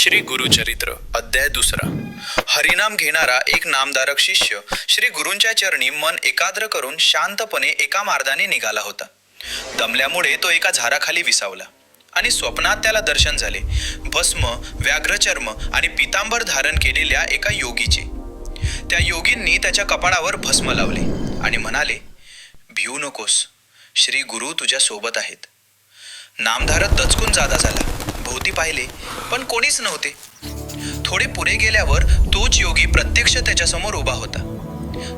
श्री गुरुचरित्र अध्याय 2. हरिनाम घेणारा एक नामधारक शिष्य श्री गुरूंच्या चरणी मन एकाग्र करून शांतपणे एका मार्गाने निघाला होता. दमल्यामुळे तो एका झाडाखाली विसावला आणि स्वप्नात त्याला दर्शन झाले भस्म, व्याघ्रचर्म आणि पितांबर धारण केलेल्या एका योगीचे. त्या योगींनी त्याच्या कपाळावर भस्म लावले आणि म्हणाले, भिवू नकोस, श्री गुरु तुझ्या सोबत आहेत. नामधारक दचकून जागा झाला. भोवती पाहिले पण कोणीच नव्हते. थोडे पुढे गेल्यावर तोच योगी प्रत्यक्ष त्याच्यासमोर उभा होता.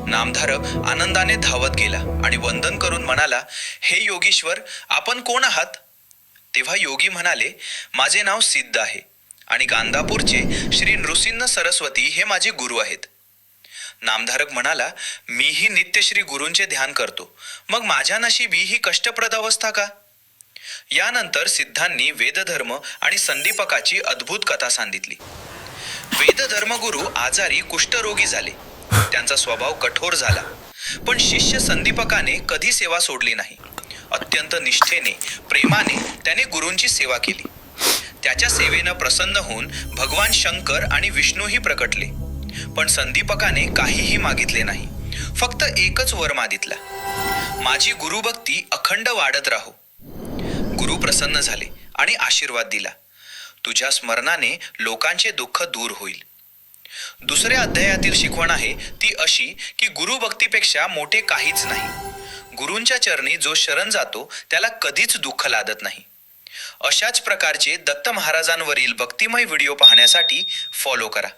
नामधारक आनंदाने धावत गेला आणि वंदन करून म्हणाला, हे योगीश्वर, आपण कोण आहात? तेव्हा योगी म्हणाले, माझे नाव सिद्ध आहे आणि गांधापूरचे श्री नृसिंह सरस्वती हे माझे गुरु आहेत. नामधारक म्हणाला, मीही नित्य श्री गुरूंचे ध्यान करतो, मग माझ्या नशिबी ही कष्टप्रद अवस्था का? यानंतर सिद्धांनी वेदधर्म आणि संदीपकाची अद्भुत कथा सांगितली. वेदधर्मगुरु आजारी कुष्ठरोगी झाले. त्यांचा स्वभाव कठोर झाला, पण शिष्य संदीपकाने कधी सेवा सोडली नाही. अत्यंत निष्ठेने, प्रेमाने त्याने गुरूंची सेवा केली. त्याच्या सेवेनं प्रसन्न होऊन भगवान शंकर आणि विष्णूही प्रकटले. पण संदीपकाने काहीही मागितले नाही, फक्त एकच वर मागितला, माझी गुरुभक्ती अखंड वाढत राहो. गुरु प्रसन्न झाले आणि आशीर्वाद दिला, तुझ्या स्मरणाने लोकांचे दुःख दूर होईल. दुसऱ्या अध्यायातील शिकवण आहे ती अशी की गुरुभक्तीपेक्षा मोठे काहीच नाही. गुरूंच्या चरणी जो शरण जातो त्याला कधीच दुःख लादत नाही. अशाच प्रकारचे दत्त महाराजांवरील भक्तिमय व्हिडिओ पाहण्यासाठी फॉलो करा.